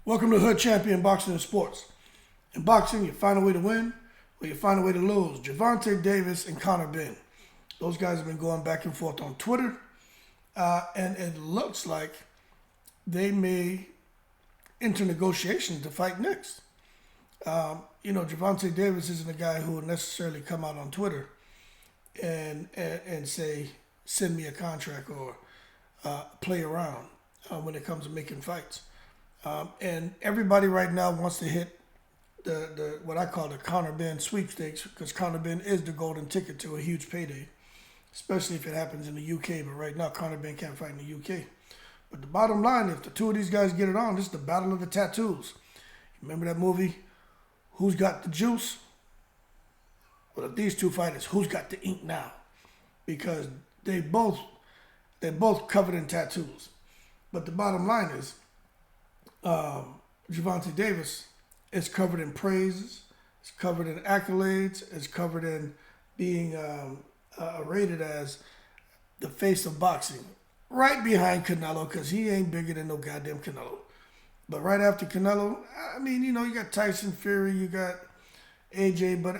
Welcome to Hood Champion Boxing and Sports. In boxing, you find a way to win or you find a way to lose. Gervonta Davis and Conor Benn. Those guys have been going back and forth on Twitter. And it looks like they may enter negotiations to fight next. Gervonta Davis isn't a guy who will necessarily come out on Twitter and say, send me a contract or play around when it comes to making fights. And everybody right now wants to hit the what I call the Conor Benn sweepstakes, because Conor Benn is the golden ticket to a huge payday, especially if it happens in the UK. But right now, Conor Benn can't fight in the UK. But the bottom line, if the two of these guys get it on, this is the battle of the tattoos. Remember that movie, Who's Got the Juice? Well, if these two fighters, who's got the ink now? Because they're both covered in tattoos. But the bottom line is, Gervonta Davis is covered in praises, it's covered in accolades, it's covered in being rated as the face of boxing, right behind Canelo, because he ain't bigger than no goddamn Canelo. But right after Canelo, you got Tyson Fury, you got AJ, but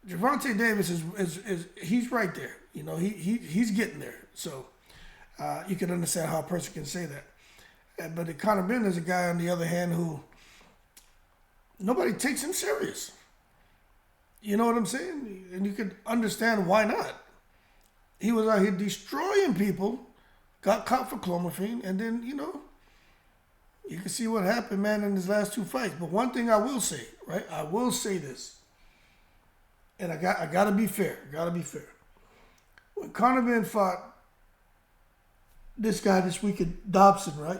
Gervonta Davis is he's right there. He's getting there. So you can understand how a person can say that. But Conor Benn is a guy, on the other hand, who nobody takes him serious. You know what I'm saying? And you can understand why not. He was out here destroying people, got caught for clomiphene, and then, you can see what happened, man, in his last two fights. But one thing I will say, right? I will say this, and I gotta be fair. When Conor Benn fought this guy this weekend, Dobson, right?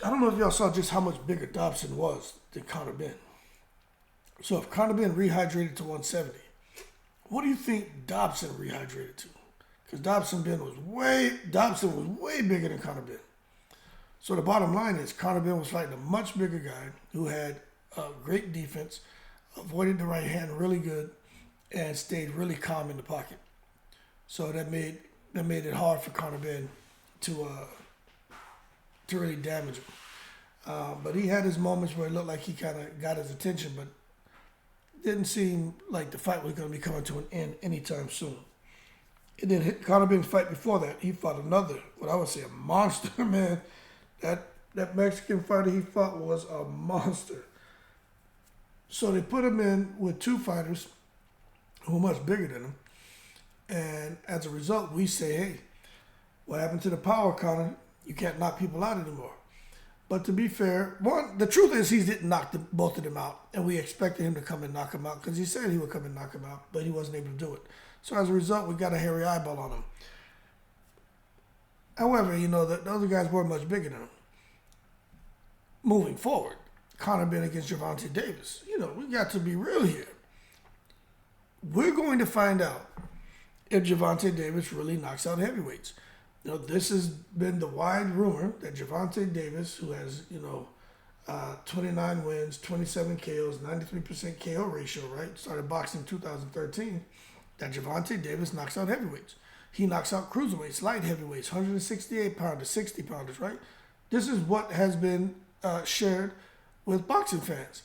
I don't know if y'all saw just how much bigger Dobson was than Conor Benn. So if Conor Benn rehydrated to 170, what do you think Dobson rehydrated to? Because Dobson was way bigger than Conor Benn. So the bottom line is, Conor Benn was fighting a much bigger guy who had great defense, avoided the right hand really good, and stayed really calm in the pocket. So that made it hard for Conor Benn to really damage him. But he had his moments where it looked like he kind of got his attention, but didn't seem like the fight was going to be coming to an end anytime soon. And then Conor Benn's fight before that, he fought another, what I would say, a monster, man. That Mexican fighter he fought was a monster. So they put him in with two fighters who were much bigger than him. And as a result, we say, hey, what happened to the power, Conor? You can't knock people out anymore. But to be fair, the truth is he didn't knock both of them out. And we expected him to come and knock him out because he said he would come and knock him out, but he wasn't able to do it. So as a result, we got a hairy eyeball on him. However, the other guys were much bigger than him. Moving forward, Conor Benn against Gervonta Davis. We got to be real here. We're going to find out if Gervonta Davis really knocks out heavyweights. This has been the wide rumor that Gervonta Davis, who has, 29 wins, 27 KOs, 93% KO ratio, right? Started boxing in 2013, that Gervonta Davis knocks out heavyweights. He knocks out cruiserweights, light heavyweights, 168-pounders, 60-pounders, right? This is what has been shared with boxing fans.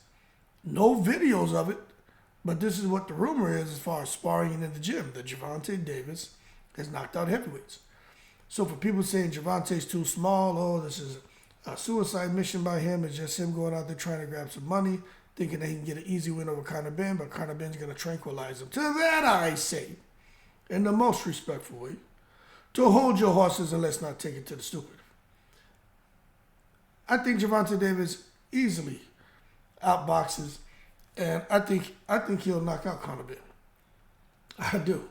No videos of it, but this is what the rumor is as far as sparring in the gym, that Gervonta Davis has knocked out heavyweights. So for people saying Gervonta's too small, this is a suicide mission by him, it's just him going out there trying to grab some money, thinking that he can get an easy win over Conor Benn, but Conor Benn's going to tranquilize him. To that I say, in the most respectful way, to hold your horses and let's not take it to the stupid. I think Gervonta Davis easily outboxes, and I think he'll knock out Conor Benn. I do.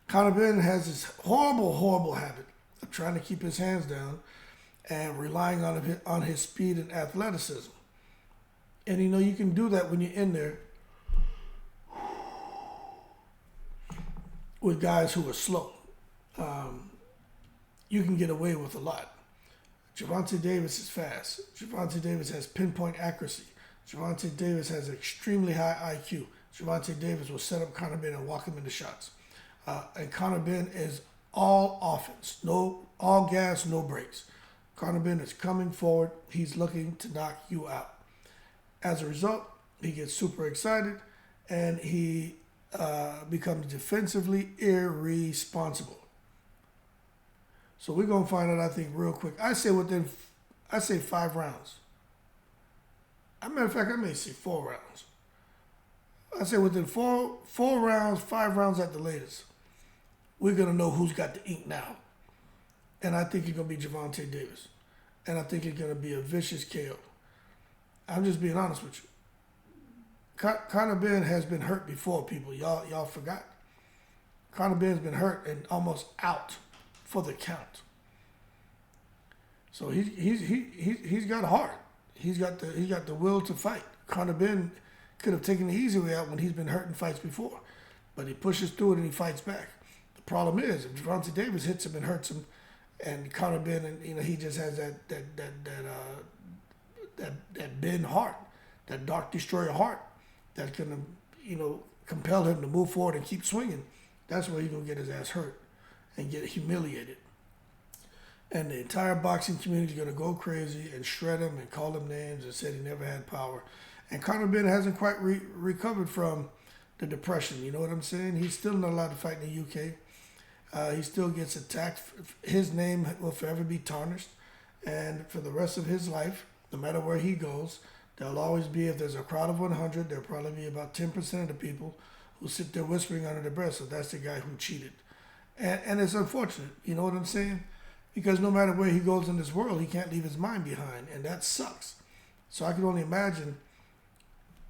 Conor Benn has this horrible habit of trying to keep his hands down and relying on his speed and athleticism. And you can do that when you're in there with guys who are slow. You can get away with a lot. Gervonta Davis is fast. Gervonta Davis has pinpoint accuracy. Gervonta Davis has extremely high IQ. Gervonta Davis will set up Conor Benn and walk him into shots. And Conor Benn is all offense, all gas, no brakes. Conor Benn is coming forward. He's looking to knock you out. As a result, he gets super excited and he becomes defensively irresponsible. So we're going to find out, I think, real quick. I say 5 rounds. As a matter of fact, I may say 4 rounds. I say within four rounds, 5 rounds at the latest, we're going to know who's got the ink now. And I think it's going to be Gervonta Davis. And I think it's going to be a vicious KO. I'm just being honest with you. Conor Benn has been hurt before, people. Y'all forgot. Conor Benn's been hurt and almost out for the count. So he's got heart. He's got the will to fight. Conor Benn could have taken the easy way out when he's been hurt in fights before, but he pushes through it and he fights back. The problem is if Gervonta Davis hits him and hurts him, and Conor Benn, and he just has that Benn heart, that Dark Destroyer heart, that can compel him to move forward and keep swinging. That's where he's gonna get his ass hurt and get humiliated. And the entire boxing community is going to go crazy and shred him and call him names and said he never had power. And Conor Benn hasn't quite recovered from the depression. You know what I'm saying? He's still not allowed to fight in the UK. He still gets attacked. His name will forever be tarnished. And for the rest of his life, no matter where he goes, there'll always be, if there's a crowd of 100, there'll probably be about 10% of the people who sit there whispering under their breath, so that's the guy who cheated. And it's unfortunate. You know what I'm saying? Because no matter where he goes in this world, he can't leave his mind behind, and that sucks. So I can only imagine.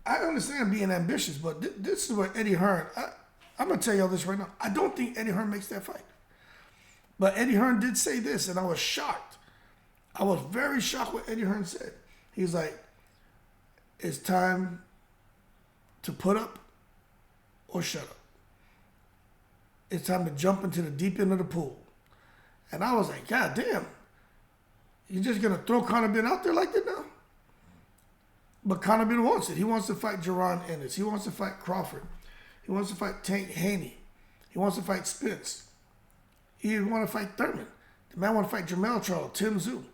I understand being ambitious, but this is where Eddie Hearn, I'm going to tell y'all this right now. I don't think Eddie Hearn makes that fight. But Eddie Hearn did say this, and I was shocked. I was very shocked what Eddie Hearn said. He's like, it's time to put up or shut up. It's time to jump into the deep end of the pool. And I was like, God damn, you're just going to throw Conor Benn out there like that now? But Conor Benn wants it. He wants to fight Jaron Ennis. He wants to fight Crawford. He wants to fight Tank Haney. He wants to fight Spence. He even want to fight Thurman. The man want to fight Jermell Charlo, Tim Tszyu.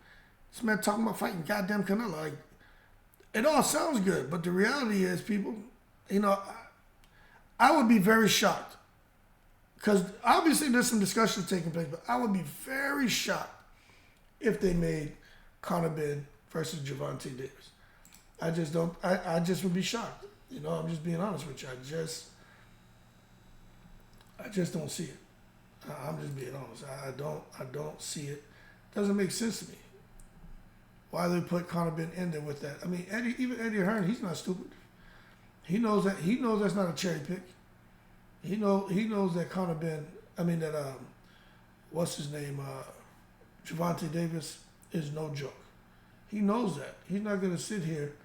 This man talking about fighting goddamn Canelo. Like, it all sounds good, but the reality is, people, I would be very shocked. Because obviously there's some discussions taking place, but I would be very shocked if they made Conor Benn versus Gervonta Davis. I just would be shocked. I'm just being honest with you. I just don't see it. I'm just being honest. I don't see it. Doesn't make sense to me. Why they put Conor Benn in there with that? I mean, even Eddie Hearn, he's not stupid. He knows that's not a cherry pick. He knows that Conor Benn, what's his name, Gervonta Davis is no joke. He knows that. He's not gonna sit here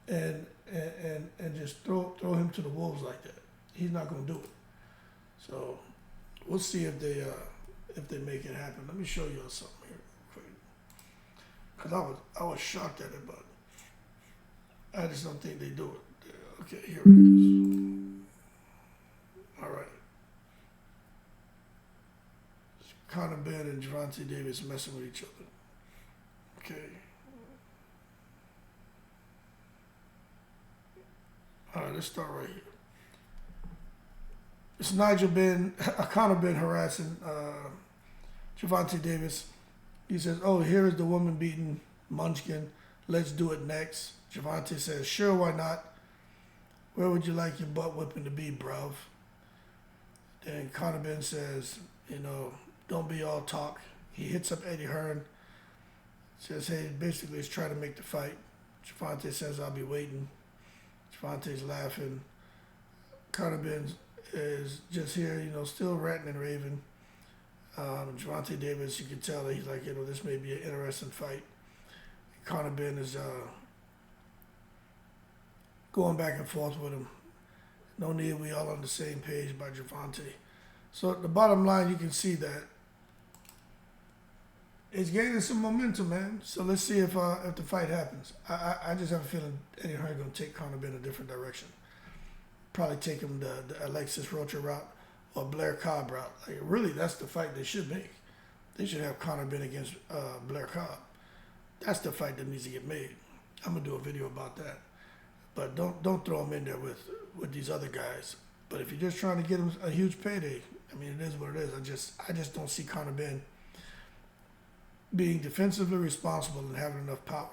and just throw him to the wolves like that. He's not gonna do it. So we'll see if they make it happen. Let me show you something here quick. Cause I was shocked at it, but I just don't think they do it. Okay, here it is. All right. Conor Benn and Gervonta Davis messing with each other. Okay. All right, let's start right here. It's Conor Benn harassing Gervonta Davis. He says, "Oh, here is the woman beating Munchkin. Let's do it next." Gervonta says, "Sure, why not? Where would you like your butt whipping to be, bruv?" Then Conor Benn says, don't be all talk. He hits up Eddie Hearn. Says, hey, basically he's trying to make the fight. Gervonta says, I'll be waiting. Gervonta's laughing. Conor Benn is just here, still ranting and raving. Gervonta Davis, you can tell that he's like, this may be an interesting fight. Conor Benn is going back and forth with him. No need, we all on the same page by Gervonta. So the bottom line, you can see that it's gaining some momentum, man. So let's see if the fight happens. I just have a feeling Eddie Hearn going to take Conor Benn a different direction. Probably take him the Alexis Rocha route or Blair Cobb route. Like, really, that's the fight they should make. They should have Conor Benn against Blair Cobb. That's the fight that needs to get made. I'm gonna do a video about that. But don't throw him in there with these other guys. But if you're just trying to get him a huge payday, I mean, it is what it is. I just don't see Conor Benn being defensively responsible and having enough power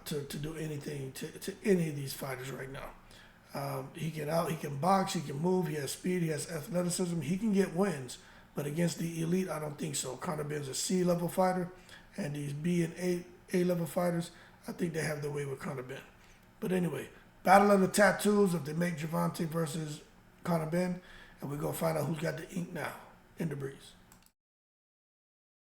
to do anything to any of these fighters right now. He can box, he can move, he has speed, he has athleticism, he can get wins. But against the elite, I don't think so. Conor Benn's a C-level fighter, and these B and A-level fighters, I think they have their way with Conor Benn. But anyway, battle of the tattoos if they make Gervonta versus Conor Benn, and we're going to find out who's got the ink now in the breeze.